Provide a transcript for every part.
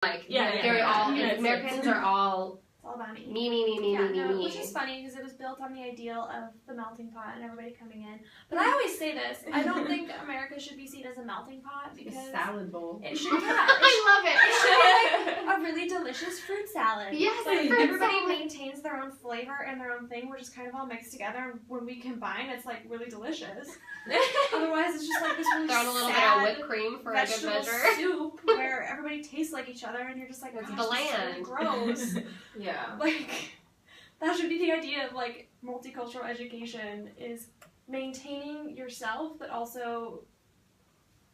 like Yeah, they're all yeah. Americans are all It's all about me. me. Which is funny because it was built on the ideal of the melting pot and everybody coming in. But I always say this: I don't think America should be seen as a melting pot because a salad bowl. it should. I love it. It should be like a really delicious fruit salad. Yes, Like, fruit everybody salad. maintains their own flavor and their own thing. We're just kind of all mixed together. And when we combine, it's like really delicious. Otherwise, it's just like this really Throw in a little bit sad of whipped cream for a good vegetable measure. soup where everybody tastes like each other, and you're just like, It's gosh, this is bland. so gross. Yeah. Like, that should be the idea of like multicultural education, is maintaining yourself but also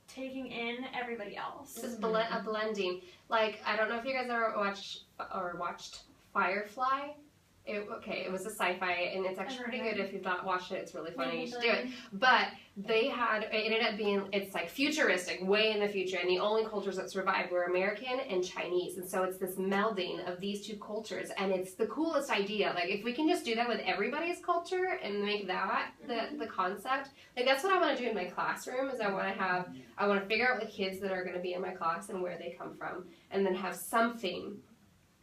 taking in everybody else. Just a blending. Like, I don't know if you guys ever watched Firefly. It was a sci-fi, and it's actually pretty good if you've not watched it. It's really funny. You should do it. But it ended up being, it's like futuristic, way in the future, and the only cultures that survived were American and Chinese. And so it's this melding of these two cultures, and it's the coolest idea. Like, if we can just do that with everybody's culture and make that the concept, like, that's what I want to do in my classroom. Is I want to figure out the kids that are going to be in my class and where they come from, and then have something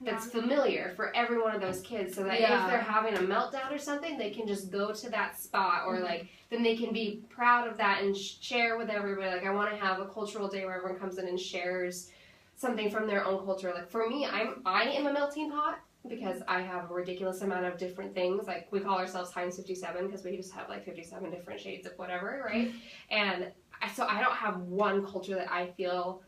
that's familiar for every one of those kids, so that if they're having a meltdown or something, they can just go to that spot, or like, then they can be proud of that and share with everybody. Like, I want to have a cultural day where everyone comes in and shares something from their own culture. Like, for me, I am a melting pot because I have a ridiculous amount of different things. Like, we call ourselves Heinz 57 because we just have like 57 different shades of whatever, right? And so I don't have one culture that I feel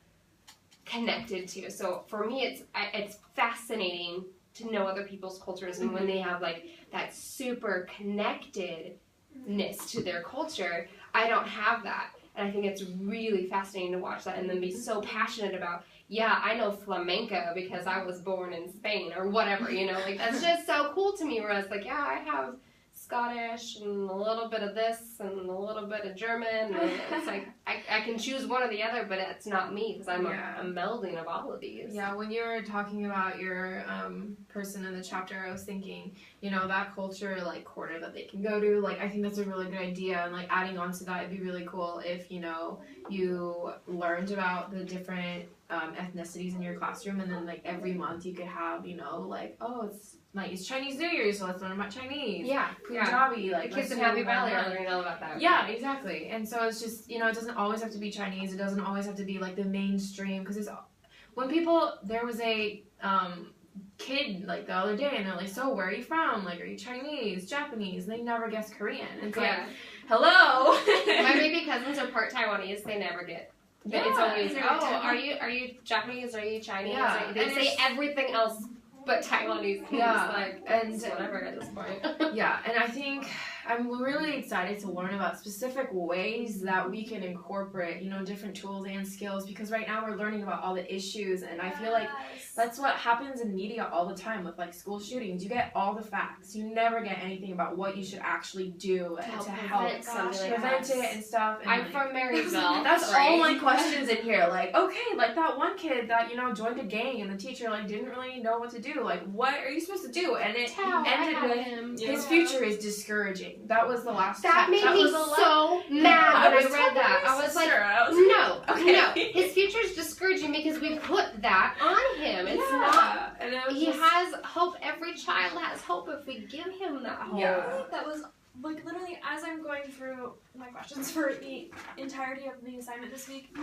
connected to. So for me, it's fascinating to know other people's cultures, and when they have like that super connectedness to their culture, I don't have that. And I think it's really fascinating to watch that and then be so passionate about, I know flamenco because I was born in Spain or whatever, like, that's just so cool to me, whereas like, I have Scottish and a little bit of this and a little bit of German, and it's like I can choose one or the other, but it's not me because I'm a melding of all of these. Yeah, when you were talking about your person in the chapter, I was thinking, that culture, like, corner that they can go to, like, I think that's a really good idea, and like adding on to that, it'd be really cool if you learned about the different ethnicities in your classroom, and then like every month you could have like, it's Chinese New Year, so let's learn about Chinese. Punjabi, like the kids in Happy Valley are learning all about that. Yeah, exactly. And so it's just, it doesn't always have to be Chinese. It doesn't always have to be like the mainstream, because there was a kid like the other day, and they're like, so where are you from? Like, are you Chinese, Japanese? And they never guess Korean. And it's like, hello. My baby cousins are part Taiwanese. They never get. It's always, are you Japanese? Are you Chinese? Yeah. They say everything else but Taiwanese. Yeah. Like, and whatever at this point. Yeah, and I think I'm really excited to learn about specific ways that we can incorporate, different tools and skills, because right now we're learning about all the issues, and I feel like that's what happens in media all the time with like school shootings. You get all the facts. You never get anything about what you should actually do to help prevent it and stuff. And I'm from Marysville. That's all my questions in here. Like, okay, like that one kid that, joined a gang and the teacher like didn't really know what to do. Like, what are you supposed to do? And it ended with his future is discouraging. That was the last. That made me so mad when I read that. I was like, no. His future is discouraging because we put that on him. It's not. And he has hope. Every child has hope if we give him that hope. Yeah. That was like literally as I'm going through my questions for the entirety of the assignment this week,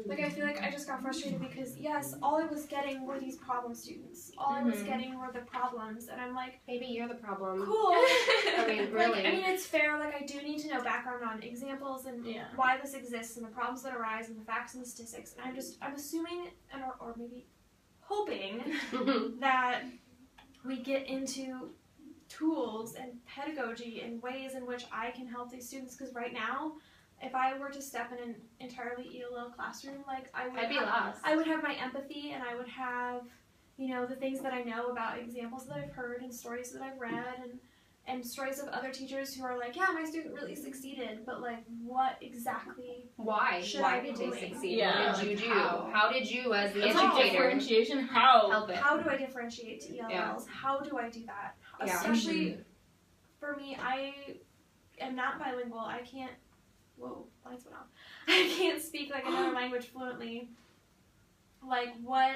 like I feel like I just got frustrated because all I was getting were these problem students. All I was getting were the problems, and I'm like, maybe you're the problem. Cool. I mean, really. Like, it's fair. Like, I do need to know background on examples and why this exists and the problems that arise and the facts and the statistics. And I'm assuming or maybe hoping that we get into tools and pedagogy and ways in which I can help these students, because right now, if I were to step in an entirely ELL classroom, like I'd be lost. I would have my empathy, and I would have, the things that I know about examples that I've heard and stories that I've read and stories of other teachers who are like, my student really succeeded, but like, what exactly? Why did they succeed? Yeah. What did you do? How did you, as the it's educator, like differentiation? Help it? How do I differentiate to ELLs? Yeah. How do I do that? Yeah. Especially for me, I am not bilingual. I can't. Whoa, lights went off. I can't speak like another language fluently. Like, what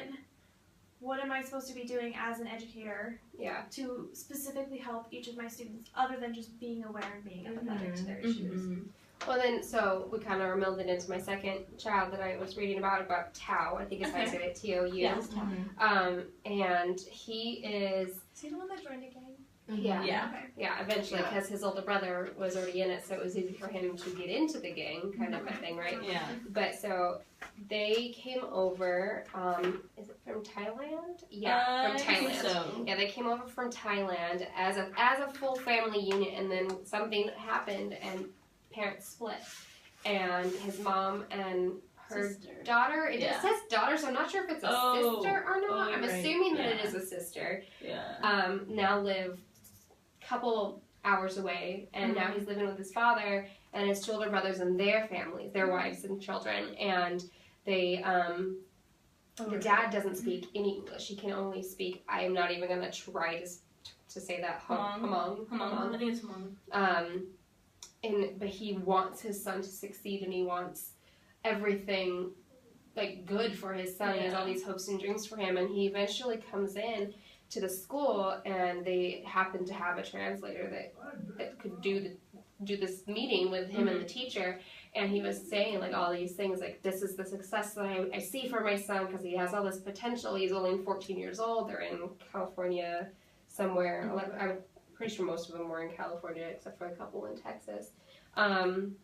what am I supposed to be doing as an educator Yeah. to specifically help each of my students, other than just being aware and being empathetic to their issues. Well, then, so we kind of melded into my second child that I was reading about Tao. I think it's how I say it, T-O-U. Yes, And he is, Is he the one that joined a gang? yeah, Okay. yeah, eventually, because his older brother was already in it, so it was easy for him to get into the gang, kind of a thing, right? Yeah. But so they came over. Is it from Thailand? Yeah, from I think Thailand. so. Yeah, they came over from Thailand as a full family unit, and then something happened, and parents split, and his mom and her Sister. daughter. It Yeah. says daughter, so I'm not sure if it's a Oh. sister or not. I'm right. assuming that it Yeah. is a sister. Yeah. Now live a couple hours away, and now he's living with his father and his two older brothers and their families, their wives and children, and they the dad doesn't speak any English. He can only speak. I am not even gonna try to say that. Hmong. I think it's Hmong. But he wants his son to succeed, and he wants everything like good for his son. He has all these hopes and dreams for him, and he eventually comes in to the school, and they happen to have a translator that could do this meeting with him and the teacher, and he was saying like all these things like, this is the success that I see for my son because he has all this potential. He's only 14 years old. They're in California somewhere. I'm pretty sure most of them were in California except for a couple in Texas. And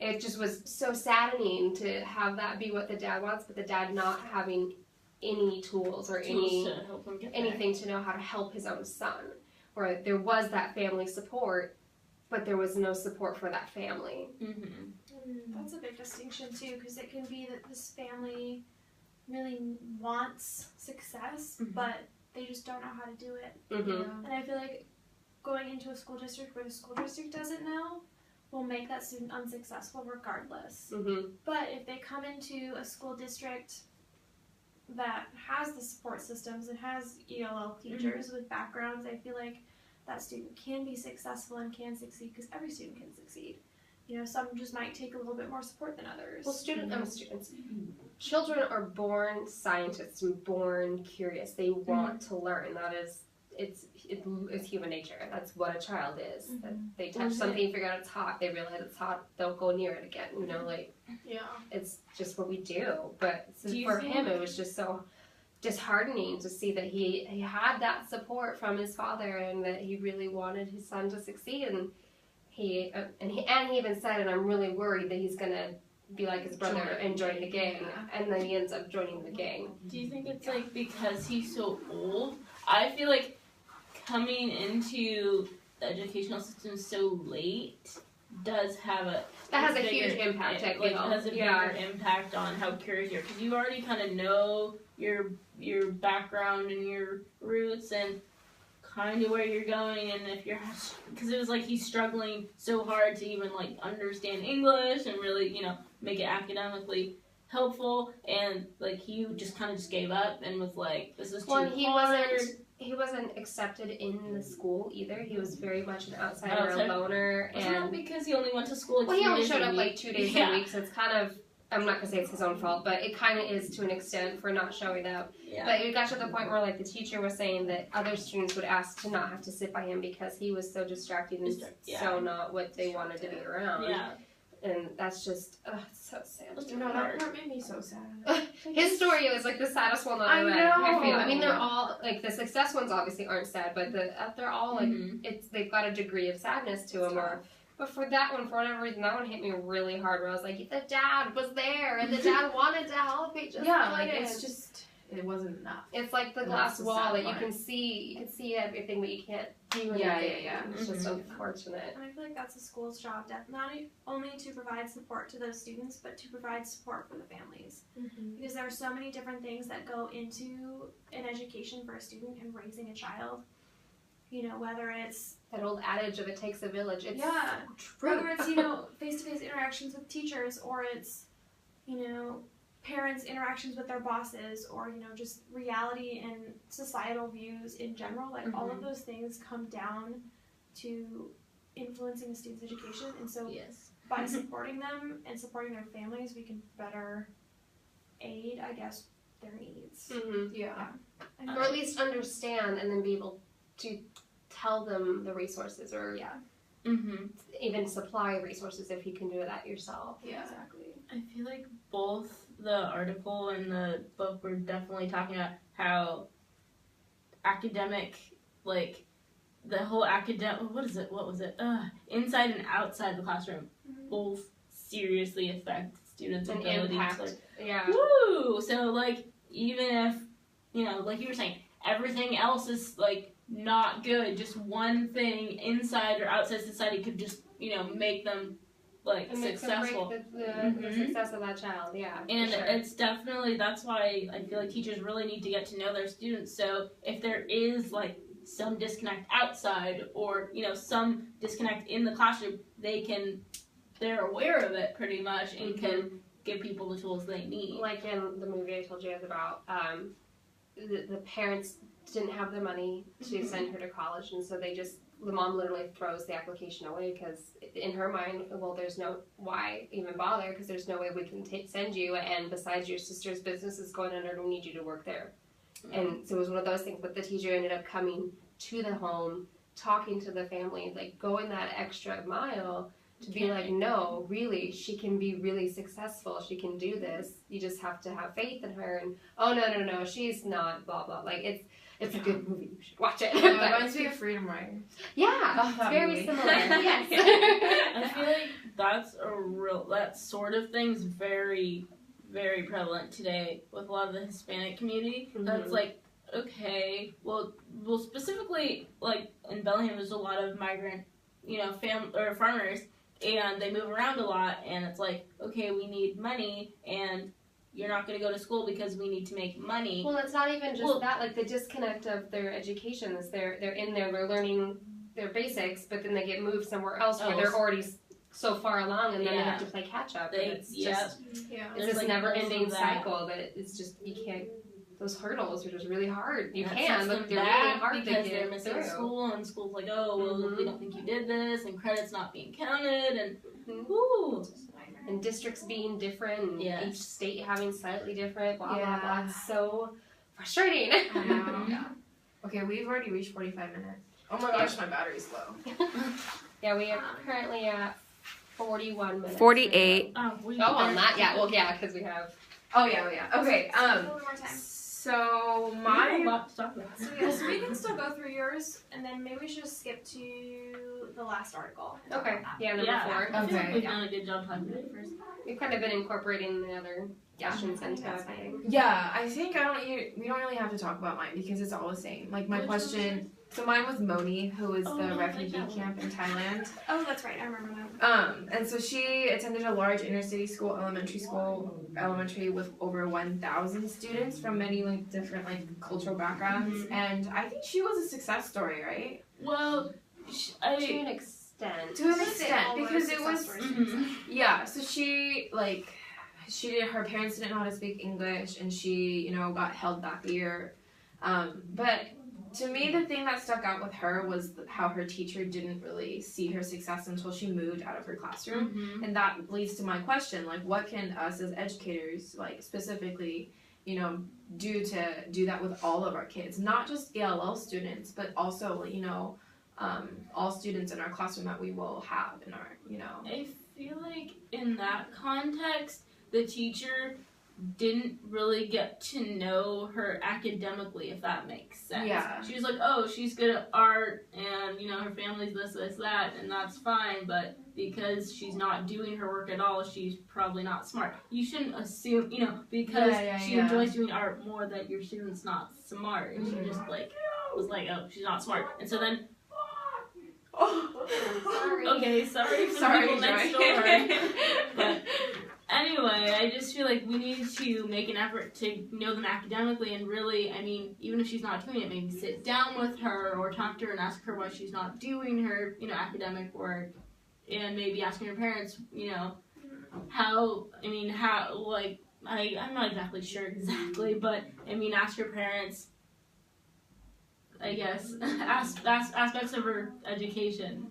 it just was so saddening to have that be what the dad wants, but the dad not having any tools or Tools to help him get there. anything to know how to help his own son. Where there was that family support, but there was no support for that family. That's a big distinction too, because it can be that this family really wants success, but they just don't know how to do it. Mm-hmm. And I feel like going into a school district where the school district doesn't know will make that student unsuccessful regardless. Mm-hmm. But if they come into a school district that has the support systems and has ELL teachers with backgrounds, I feel like that student can be successful and can succeed, because every student can succeed. You know, some just might take a little bit more support than others. Well, children are born scientists and born curious. They want to learn. That is, it's human nature. That's what a child is. That they touch something, figure out it's hot. They realize it's hot. They'll go near it again. You know, like it's just what we do. But for him, it was just so disheartening to see that he had that support from his father, and that he really wanted his son to succeed. And he even said, and I'm really worried that he's gonna be like his brother and join the gang, and then he ends up joining the gang. Do you think it's like because he's so old? I feel like coming into the educational system so late does have a huge impact. I feel has a bigger impact on how curious you are, because you already kind of know your background and your roots and kind of where you're going, and if you're, because it was like he's struggling so hard to even like understand English and really make it academically helpful, and like he just kind of just gave up and was like, this is too hard. He wasn't accepted in the school either. He was very much an outsider, a loner, and not because he only went to school. Well, he only showed up like 2 days a week, so it's kind of, I'm not gonna say it's his own fault, but it kind of is to an extent for not showing up. Yeah. But it got to the point where like the teacher was saying that other students would ask to not have to sit by him because he was so distracting and so not what they wanted to be around. Yeah. And that's just, it's so sad. That part made me so sad. His story was like the saddest one that I read. I feel. I mean, they're all like the success ones obviously aren't sad, but they're all like they've got a degree of sadness to them. But for that one, for whatever reason, that one hit me really hard. Where I was like, the dad was there and the dad wanted to help. He just it's just it wasn't enough. It's like the glass wall that you can see. You can see everything, but you can't do anything. It's just unfortunate. And I feel like that's a school's job, not only to provide support to those students, but to provide support for the families. Because there are so many different things that go into an education for a student and raising a child. You know, whether it's that old adage of it takes a village. It's true. Whether it's face-to-face interactions with teachers, or it's parents' interactions with their bosses, or just reality and societal views in general. Like all of those things come down to influencing a student's education, and so by supporting them and supporting their families, we can better aid, I guess, their needs. Mm-hmm. Yeah. Or at least understand and then be able to tell them the resources or even supply resources if you can do that yourself. Yeah. Exactly. I feel like both the article and the book were definitely talking about how academic, like, the whole academic, what was it? Inside and outside the classroom both seriously affect students' An ability impact. to, like, Yeah. woo! So, like, even if, you know, like you were saying, everything else is, like, not good, just one thing inside or outside society could just, you know, make them, like, It makes successful. or break the success of that child, yeah. And for sure. it's definitely, that's why I feel like teachers really need to get to know their students. So if there is, like, some disconnect outside or, you know, some disconnect in the classroom, they're aware of it pretty much and can give people the tools they need. Like in the movie I told you guys about, the parents didn't have the money to send her to college, and so the mom literally throws the application away because in her mind, well, there's no, why even bother, because there's no way we can send you, and besides your sister's business is going under, we need you to work there. And so it was one of those things, but the teacher ended up coming to the home, talking to the family, like going that extra mile to be like, no, really, she can be really successful. She can do this. You just have to have faith in her. And oh no, she's not. Blah blah. Like it's a good movie. You should watch it. It reminds me of Freedom Writers. Yeah, it's very movie. similar. Yes. I feel like that sort of thing's very, very prevalent today with a lot of the Hispanic community. That's like, okay, well, specifically, like, in Bellingham, there's a lot of migrant, you know, farmers, and they move around a lot, and it's like, okay, we need money, and you're not going to go to school because we need to make money. Well, it's not even just that. Like, the disconnect of their education is they're in there, they're learning their basics, but then they get moved somewhere else where they're already so far along, and then they have to play catch up. It's just it's this like never-ending cycle that it's just, you can't. Those hurdles are just really hard. You can, but they're really hard because to they're get missing through. school, and school's like, oh, well, we don't think you did this, and credit's not being counted, and and districts being different, and Yes. each state having slightly different, blah, blah, Yeah. blah. It's so frustrating. I know. Okay, we've already reached 45 minutes. Oh my gosh, my battery's low. Yeah, we are currently at 41 minutes. 48. Oh, on that? Yeah, well, yeah, because we have... Oh yeah. Okay. A little more time. So we have a my lot to talk about. So yes, we can still go through yours, and then maybe we should just skip to the last article. and talk Okay, about that. yeah, number 4. I feel like Okay. we've done a good job talking about it first. We've kind of been incorporating the other questions I think into that's everything. yeah, I think we don't really have to talk about mine because it's all the same. Like my Which question. So mine was Moni, who is Oh, the I like refugee that one. camp in Thailand. Oh, that's right. I remember that. And so she attended a large inner city elementary with over 1,000 students from many like different like cultural backgrounds, and I think she was a success story, right? Well, To an extent. To an Let's say extent, all were because it was success stories. yeah. So her parents didn't know how to speak English, and she got held back a year, but. To me, the thing that stuck out with her was how her teacher didn't really see her success until she moved out of her classroom. And that leads to my question, like, what can us as educators, like, specifically, do to do that with all of our kids? Not just ELL students, but also, all students in our classroom that we will have in our, I feel like in that context, the teacher didn't really get to know her academically, if that makes sense. Yeah. She was like, oh, she's good at art, and, her family's this, that, and that's fine, but because she's not doing her work at all, she's probably not smart. You shouldn't assume, because she enjoys doing art more, that your student's not smart, and she just, was like, oh, she's not smart. And so then, okay, sorry for the people next door. But anyway, I just feel like we need to make an effort to know them academically, and really, I mean, even if she's not doing it, maybe sit down with her or talk to her and ask her why she's not doing her, academic work, and maybe asking her parents, I'm not exactly sure exactly, but, ask her parents, I guess, aspects of her education.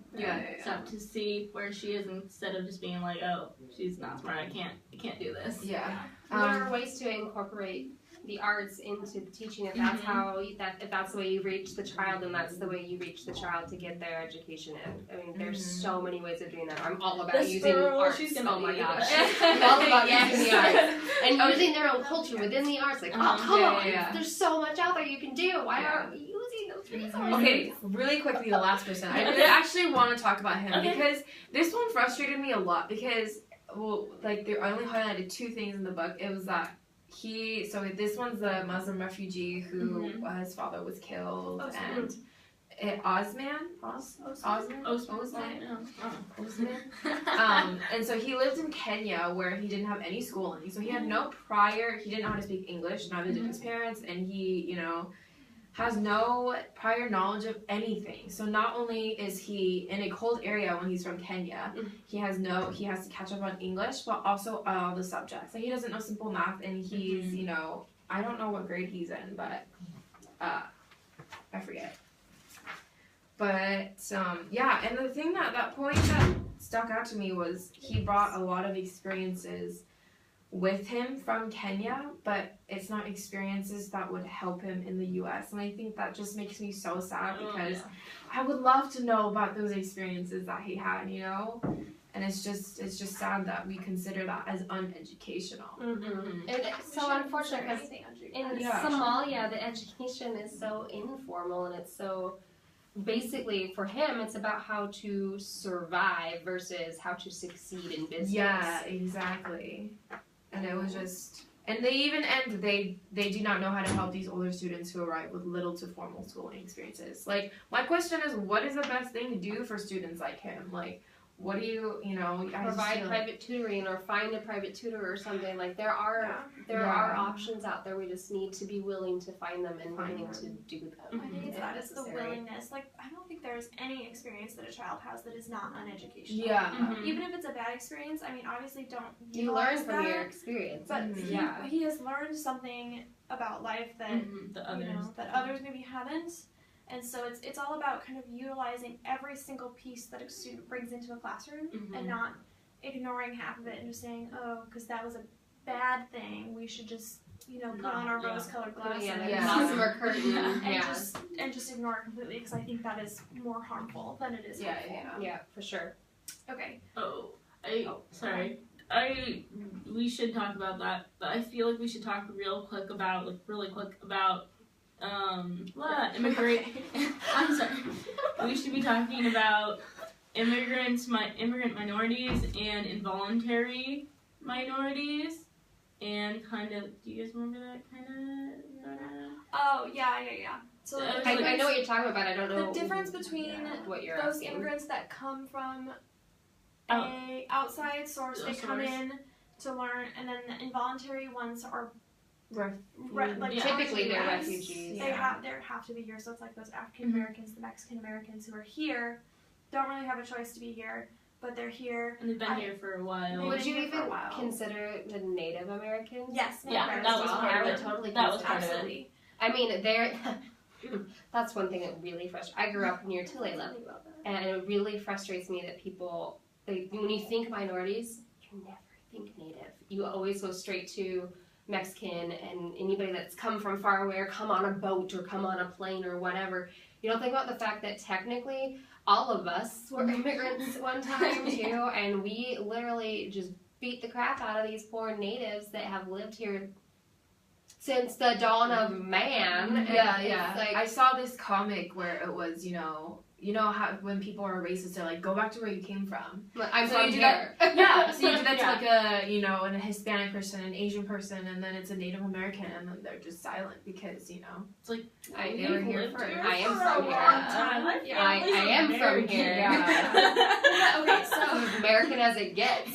So to see where she is instead of just being like, oh, she's not smart, I can't do this. Yeah. What are ways to incorporate the arts into teaching it. That's how if that's the way you reach the child, and that's the way you reach the child to get their education in. I mean, there's so many ways of doing that. I'm all about using arts. Oh my gosh, I'm all about using the arts and using their own culture within the arts. Like, oh come on, there's so much out there you can do. Why aren't we using those resources? Okay, really quickly, the last person. I really actually want to talk about him because this one frustrated me a lot because, well, like they only highlighted 2 things in the book. It was that this one's a Muslim refugee who his father was killed, and Osman. And so he lived in Kenya where he didn't have any schooling, so he had he didn't know how to speak English, neither did his parents, and he, you know, has no prior knowledge of anything. So not only is he in a cold area when he's from Kenya, he has to catch up on English, but also all the subjects. Like he doesn't know simple math, and he's, you know, I don't know what grade he's in, but I forget. But yeah, and the thing that point that stuck out to me was he brought a lot of experiences with him from Kenya, but it's not experiences that would help him in the US. And I think that just makes me so sad because I would love to know about those experiences that he had, you know? And it's just sad that we consider that as uneducational. And it's so unfortunate because in Somalia, the education is so informal and it's so, basically for him, it's about how to survive versus how to succeed in business. Yeah, exactly. And it was just, and they do not know how to help these older students who arrive with little to formal schooling experiences. Like, my question is, what is the best thing to do for students like him? Like, what do you know? Provide private tutoring or find a private tutor or something. Like, there are options out there. We just need to be willing to find them and willing to do them. I think it's the willingness. Like, I don't think there's any experience that a child has that is not uneducational. Yeah. Even if it's a bad experience, I mean, obviously you learn from your experience. But he has learned something about life that that others maybe haven't. And so it's all about kind of utilizing every single piece that a student brings into a classroom and not ignoring half of it and just saying, oh, because that was a bad thing, we should just, you know, put on our rose-colored glasses gossamer curtain and just ignore it completely, because I think that is more harmful than it is helpful. Yeah, for sure. Okay. Sorry. We should talk about that, but I feel like we should talk really quick about immigrant. I'm sorry. We should be talking about immigrant minorities and involuntary minorities, and kind of. Do you guys remember that kind of? Oh yeah. So I know what you're talking about. I don't know the difference between what you're those asking. immigrants that come from a outside source. They come in to learn, and then the involuntary ones are. Typically they're refugees. They have to be here, so it's like those African Americans, the Mexican Americans who are here, don't really have a choice to be here, but they're here. And they've been here for a while. Would you even consider the Native Americans? Yes. That was part of it. I would totally that was part of it. it. I mean, that's one thing that really frustrates. I grew up near Tulalip, and it really frustrates me that people, when you think minorities, you never think Native. You always go straight to Mexican and anybody that's come from far away or come on a boat or come on a plane or whatever. You don't think about the fact that technically all of us were immigrants one time too, and we literally just beat the crap out of these poor natives that have lived here since the dawn of man. Yeah. Like, I saw this comic where it was, you know how when people are racist, they're like, go back to where you came from. I'm from here. So you do that to like a Hispanic person, an Asian person, and then it's a Native American, and then they're just silent because, it's like, they were here first. I am from here. I am from here. Yeah. Okay, so as American as it gets.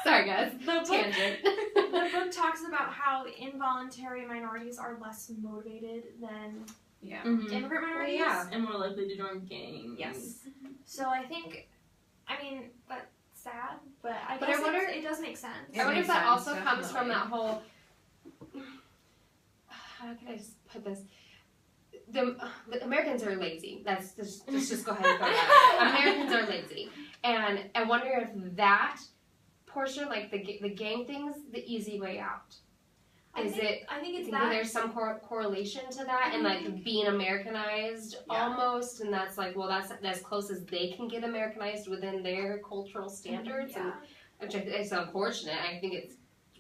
Sorry guys, tangent. The book talks about how involuntary minorities are less motivated than immigrant minorities. And more likely to join gangs. Yes. So I think, that's sad, but I wonder, it does make sense. I wonder if that also comes from that whole, how can I just put this? The Americans are lazy. Let's just go ahead and throw that out. Americans are lazy. And I wonder if that portion, like the gang thing's the easy way out? I think it's Think that. there's some correlation to that, and like being Americanized almost, and that's like, well, that's as close as they can get Americanized within their cultural standards, and which is unfortunate. I think it's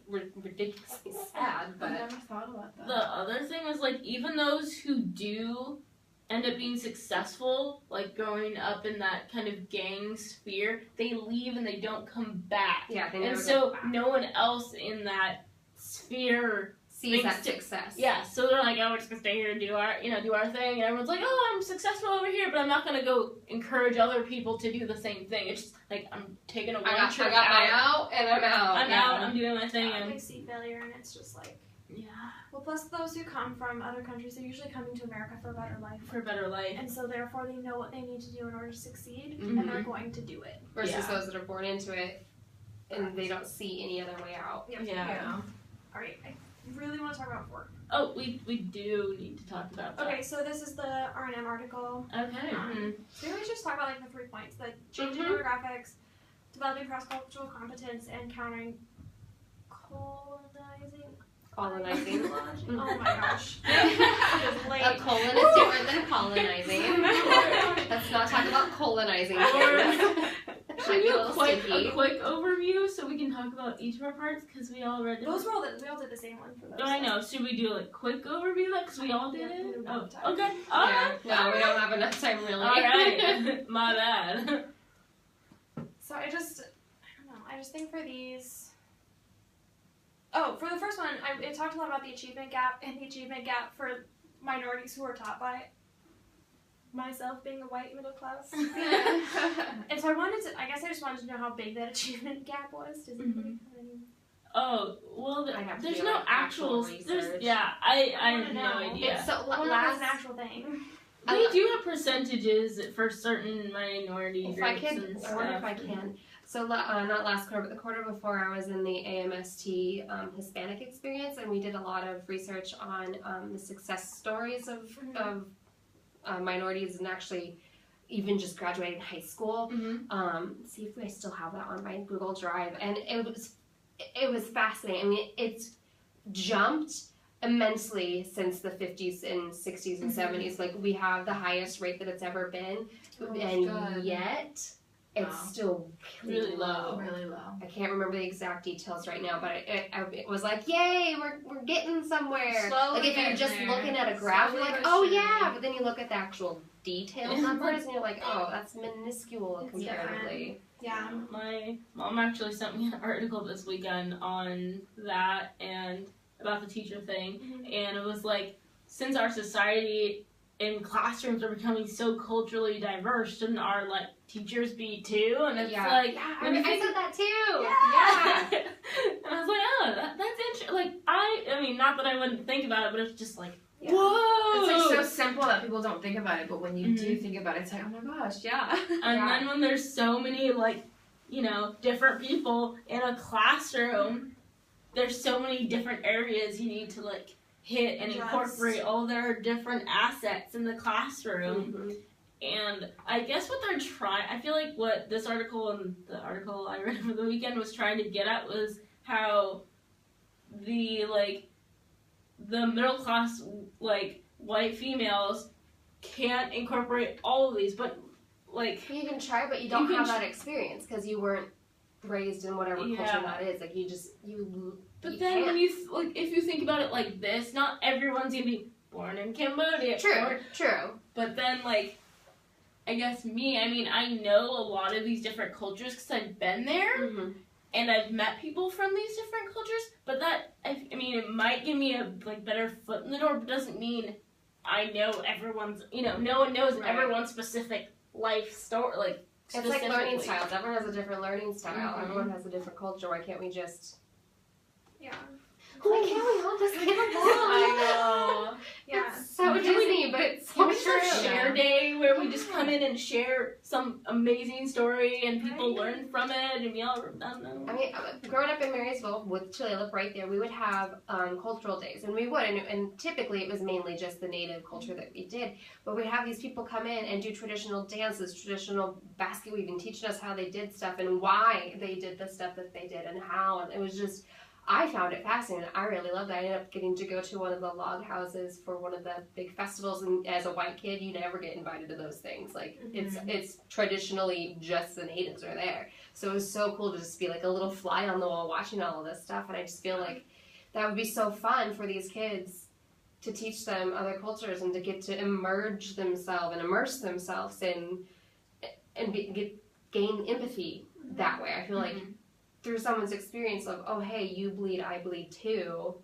ridiculously sad, but I never thought about that. The other thing is, like, even those who do end up being successful, like growing up in that kind of gang sphere, they leave and they don't come back. yeah, they And never so no one else in that sphere sees that thinks to- success. Yeah, so they're like, oh, we're just gonna stay here and do our thing, and everyone's like, oh, I'm successful over here, but I'm not gonna go encourage other people to do the same thing. It's just like I'm taking a I got trip my out, and I'm out. I'm yeah. out. I'm doing my thing. They And see failure, and it's just like. yeah, Well, plus those who come from other countries, they're usually coming to America for a better life. for a better life. And so therefore they know what they need to do in order to succeed, Mhm. and they're going to do it. Versus Yeah. those that are born into it, and they don't see any other way out. Yeah. Alright, I really want to talk about work. Oh, we do need to talk about that. Okay, so this is the R&M article. Okay. So maybe we should just talk about like the 3 points: the changing Mhm. demographics, developing cross-cultural competence, and countering colonizing. Colonizing. Oh my gosh. A Late. colon is different than colonizing. Let's not talk about colonizing. Should we do a quick Stinky. overview so we can talk about each of our parts because we all read it. Those were all we all did the same one for those. Oh, I know. Should we do a quick overview of that because we all did Yeah, it? we don't Oh, have time. okay. Yeah. Alright. No, we don't have enough time really. Alright. My bad. So I don't know. I just think for these. Oh, for the first one, it talked a lot about the achievement gap and the achievement gap for minorities who are taught by it. Myself being a white middle class. And so I guess I just wanted to know how big that achievement gap was. Does anybody have any? Oh, well, I have to there's do, no like, actual there's, research. yeah, I wanna have no know. idea. It's so I don't know if last. it's an actual thing. We do have percentages for certain minority If groups I could, and I wonder if stuff. I can. So not last quarter, but the quarter before, I was in the AMST Hispanic experience, and we did a lot of research on the success stories of minorities, and actually even just graduating high school. Mhm. See if I still have that on my Google Drive, and it was fascinating. I mean, it's jumped immensely since the 50s and 60s and 70s. Like, we have the highest rate that it's ever been, and good. yet it's Wow. still really low. Really low. I can't remember the exact details right now, but it was like, yay, we're getting somewhere. Slowly Like, if you're getting just there. looking at a graph, you're Slowly like, but oh surely. yeah, but then you look at the actual detailed numbers, and you're like, oh, that's minuscule It's comparatively. Yeah. My mom actually sent me an article this weekend on that and about the teacher thing, and it was like, since our society in classrooms are becoming so culturally diverse, shouldn't our like teachers be too? And it's Yeah. like, Yeah, when you I think- said that too. yeah. And I was like, oh, that's interesting. Like, I mean, not that I wouldn't think about it, but it's just like, Yeah. whoa. It's like so simple that people don't think about it, but when you do Mhm. think about it, it's like, oh my gosh, yeah. And Yeah. then when there's so many, like, you know, different people in a classroom, there's so many different areas you need to, like, hit and Yes. incorporate all their different assets in the classroom. Mhm. And I guess what they're trying, I feel like what this article and the article I read over the weekend was trying to get at was how the, like, the middle class, like, white females can't incorporate all of these, but, like, You can try, but you don't You can have that experience because you weren't raised in whatever culture Yeah. that is. Like, but you then can't. when you, like, if you think about it like this, not everyone's gonna be born in Cambodia. or- True. But then, like, I guess I mean, I know a lot of these different cultures because I've been there. Mm-hmm. And I've met people from these different cultures, but that, I mean, it might give me a, like, better foot in the door, but doesn't mean I know everyone's, you know, no one knows Right. everyone's specific life story, like, It's like learning specifically. styles. Everyone has a different learning style. Mhm. Everyone has a different culture. Why can't we just? Yeah. Why can't we all just get along? I know. Yeah. It's so Disney, but it's so Can we just true. have share day where we just come in and share some amazing story and people Right. learn from it and we all, I don't know. I mean, growing up in Marysville with Tulalip right there, we would have cultural days, and we would, and typically it was mainly just the native culture that we did, but we'd have these people come in and do traditional dances, traditional basket weaving, teaching us how they did stuff and why they did the stuff that they did and how, and it was just, I found it fascinating. I really loved it. I ended up getting to go to one of the log houses for one of the big festivals, and as a white kid, you never get invited to those things. Like, it's traditionally just the natives are there. So it was so cool to just be like a little fly on the wall watching all of this stuff, and I just feel like that would be so fun for these kids to teach them other cultures and to get to immerse themselves in and gain empathy that way. I feel like through someone's experience of, oh hey, you bleed, I bleed too,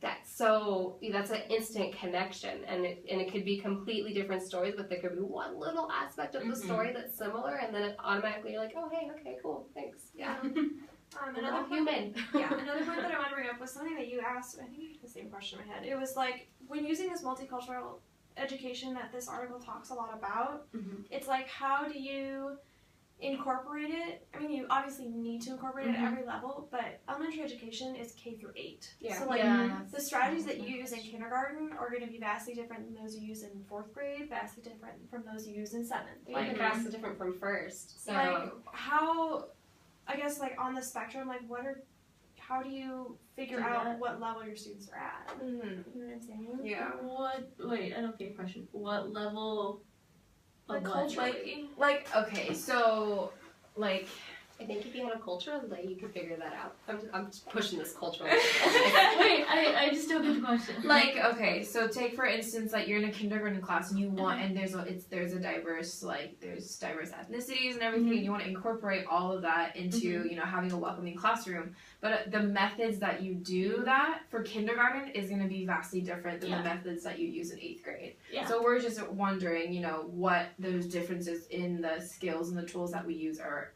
that's an instant connection, and it could be completely different stories, but there could be one little aspect of the story that's similar, and then it automatically you're like, oh hey, okay, cool, thanks, yeah. Another human. Another point that I want to bring up was something that you asked. I think I had the same question in my head. It was like, when using this multicultural education that this article talks a lot about, it's like, how do you incorporate it? I mean, you obviously need to incorporate it at every level, but elementary education is K through 8. Yeah. So like the strategies that you use in kindergarten are going to be vastly different than those you use in 4th grade, vastly different from those you use in 7th. Like vastly different from first. So like, how, I guess, like on the spectrum, like how do you figure out what level your students are at? You know what I'm saying? Yeah. Wait, I don't get your question. What level Like of culturally. Like, okay, so, like, I think if you had a cultural day, you could figure that out. I'm just pushing this cultural. Wait, I just don't get the question. like, okay, so take for instance, like, you're in a kindergarten class and you want, and there's a diverse, like, there's diverse ethnicities and everything, and you want to incorporate all of that into, you know, having a welcoming classroom. But the methods that you do that for kindergarten is going to be vastly different than the methods that you use in 8th grade. Yeah. So we're just wondering, you know, what those differences in the skills and the tools that we use are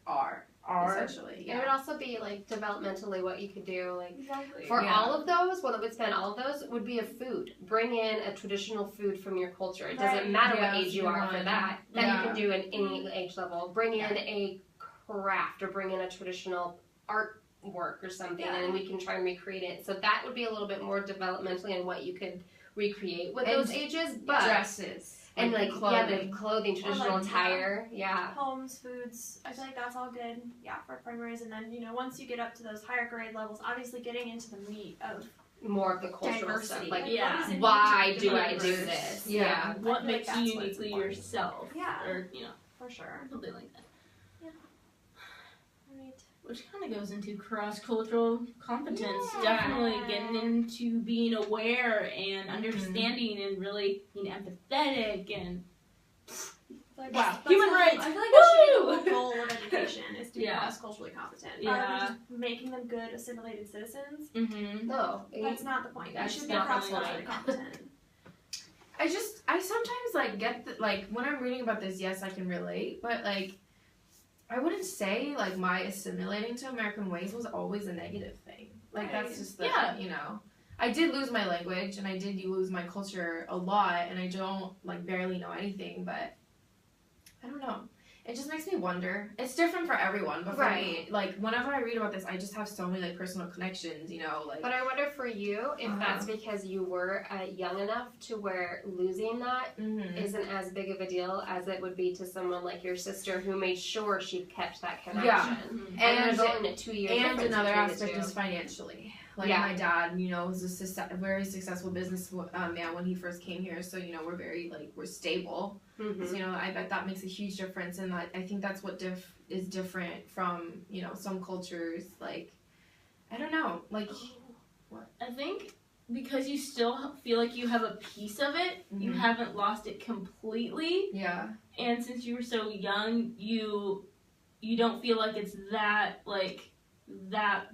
essentially. It would also be like developmentally what you could do, like Exactly. for all of those, what it would spend all of those would be a food. Bring in a traditional food from your culture. It doesn't matter what age you are for that. That you can do in any age level. Bring in a craft or bring in a traditional artwork or something, and we can try and recreate it. So that would be a little bit more developmentally in what you could recreate with those ages. But dresses. and like clothing. the clothing, traditional attire, homes, foods. I feel like that's all good. Yeah, for primaries, and then once you get up to those higher grade levels, obviously getting into the meat of more of the cultural diversity. stuff. Like, Why do I do this? Yeah. What I feel like makes that's you what's uniquely important. yourself? Yeah. Or, for sure. something like that. Right. Which kind of goes into cross-cultural competence. Yeah. Definitely getting into being aware and understanding and really being empathetic and Like Wow. that's Human the- rights. I feel like that should be Woo! the whole goal of education is to be Yeah. cross-culturally competent. Yeah. Rather than just making them good assimilated citizens. No, That's not the point. You That's should be not the cross-culturally point. competent. I sometimes like get the, like when I'm reading about this, yes, I can relate, but like I wouldn't say like my assimilating to American ways was always a negative thing. Like that's Right. just the I did lose my language and I did lose my culture a lot, and I don't like barely know anything, but I don't know. It just makes me wonder. It's different for everyone, but for me, like whenever I read about this, I just have so many like personal connections, like. But I wonder for you if that's because you were young enough to where losing that isn't as big of a deal as it would be to someone like your sister who made sure she kept that connection. Yeah. And there's only a 2 year And difference another between the aspect two. is financially. Like my dad, was a very successful business man when he first came here. So we're very we're stable. Mhm. So I bet that makes a huge difference, and I think that's what is different from some cultures. Like I don't know, like I think because you still feel like you have a piece of it, you haven't lost it completely. yeah, And since you were so young, you don't feel like it's that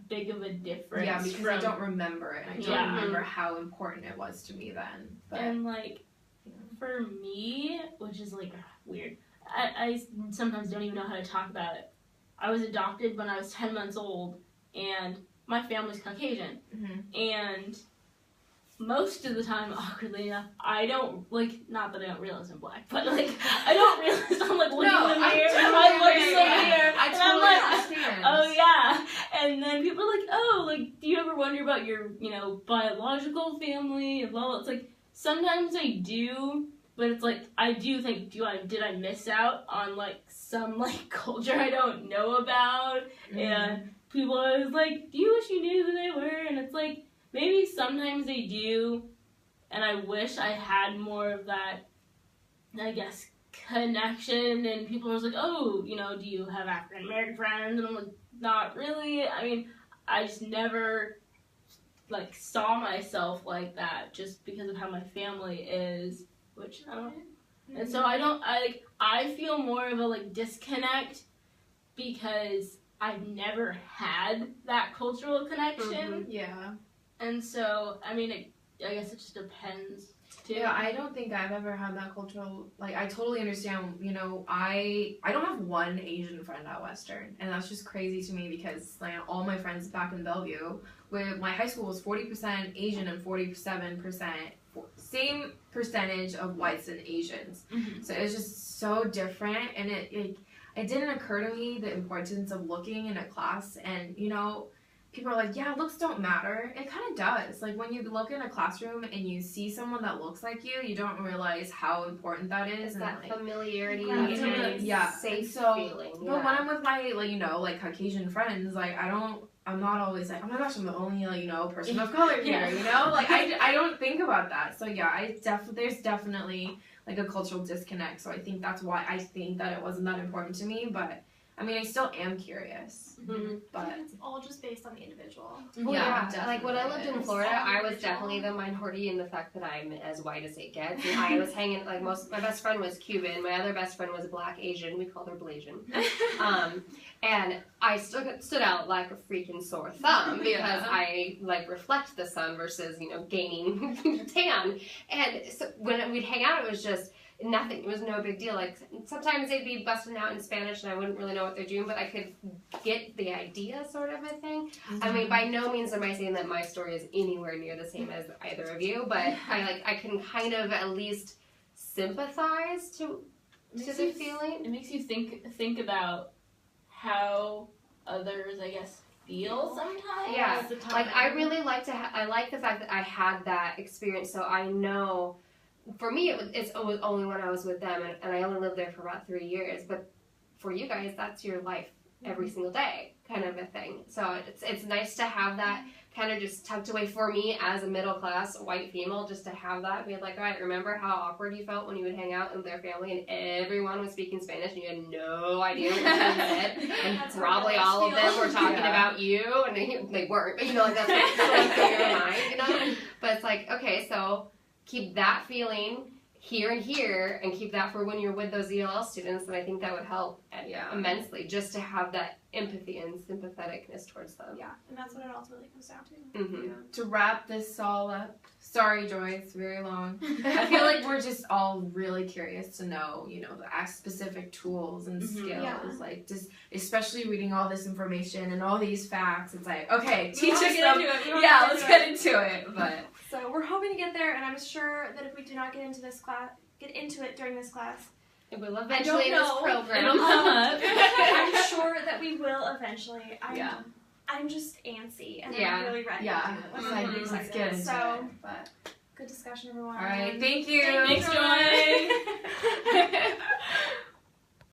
big of a difference. yeah, because I don't remember it. I don't Yeah. remember how important it was to me then. But And for me, which is weird, I sometimes don't even know how to talk about it. I was adopted when I was 10 months old, and my family's Caucasian, and most of the time, awkwardly enough, I don't, like, not that I don't realize I'm black, but, like, I don't realize I'm, like, looking in the mirror, and I look so weird, and I'm like, understand. oh, yeah, and then people are like, oh, like, do you ever wonder about your, you know, biological family, and blah, blah, it's like, sometimes I do, but it's like, I do think, did I miss out on, like, some, like, culture I don't know about, and people are always like, do you wish you knew who they were, and it's like, maybe sometimes they do, and I wish I had more of that, I guess, connection, and people are like, oh, you know, do you have African American friends? And I'm like, not really. I mean, I just never, like, saw myself like that just because of how my family is, which I don't, and so I feel more of a, like, disconnect because I've never had that cultural connection. Yeah. And so, I mean, I guess it just depends, too. Yeah, I don't think I've ever had that cultural, like, I totally understand, you know, I don't have one Asian friend at Western, and that's just crazy to me because, like, all my friends back in Bellevue, where my high school was 40% Asian and 47%, same percentage of whites and Asians. Mm-hmm. So it was just so different, and it didn't occur to me the importance of looking in a class, and, you know, people are like, yeah, looks don't matter. It kind of does. Like, when you look in a classroom and you see someone that looks like you don't realize how important that is. It's and that like, familiarity and yeah, safe so, feeling. But when I'm with my, like, you know, like, Caucasian friends, like, I'm not always like, oh my gosh, I'm the only, like, you know, person of color here, you know? Like, I don't think about that. So, yeah, there's definitely, like, a cultural disconnect. So I think that's why I think that it wasn't that important to me. But, I mean, I still am curious. Mm-hmm. But it's all just based on the individual. Well, yeah, like when I lived in is. Florida, I was Individual. definitely the minority in the fact that I'm as white as it gets. And I was hanging, like, my best friend was Cuban, my other best friend was Black Asian, we called her Blasian. And I stood out like a freaking sore thumb because I, like, reflect the sun versus, you know, gaining tan. And so when we'd hang out, it was just nothing. It was no big deal. Like, sometimes they'd be busting out in Spanish and I wouldn't really know what they're doing, but I could get the idea, sort of a thing. I mean, by no means am I saying that my story is anywhere near the same as either of you, but I can kind of at least sympathize to the feeling. It makes you think about how others, I guess, feel sometimes. Yeah, like, I really like to I like the fact that I had that experience, so I know. For me, it's only when I was with them, and I only lived there for about 3 years. But for you guys, that's your life every single day, kind of a thing. So it's nice to have that kind of just tucked away for me as a middle class white female, just to have that. Be like, all right, remember how awkward you felt when you would hang out with their family and everyone was speaking Spanish and you had no idea what they said, and That's probably how all of them were talking about you, and they weren't, but, you know, like, that's what going through your mind, you know. But it's like, okay, so keep that feeling here and here, and keep that for when you're with those ELL students, and I think that would help immensely, just to have that empathy and sympatheticness towards them. Yeah, and that's what it ultimately comes down to. Mm-hmm. yeah. To wrap this all up, sorry, Joy, it's very long. I feel like we're just all really curious to know, you know, the specific tools and skills. Yeah. Like, just especially reading all this information and all these facts. It's like, okay, teach us Let's some. get into it. Yeah, let's get into it. But So we're hoping to get there, and I'm sure that if we do not get into it during this class, It will eventually in know. this program. It'll come up. I'm sure that we will eventually. Yeah. I'm just antsy, and Yeah. I'm really ready yeah, to do it. let's, I'm really let's excited. get into So, it. But good discussion, everyone. all right, thank you. Thanks, Joy.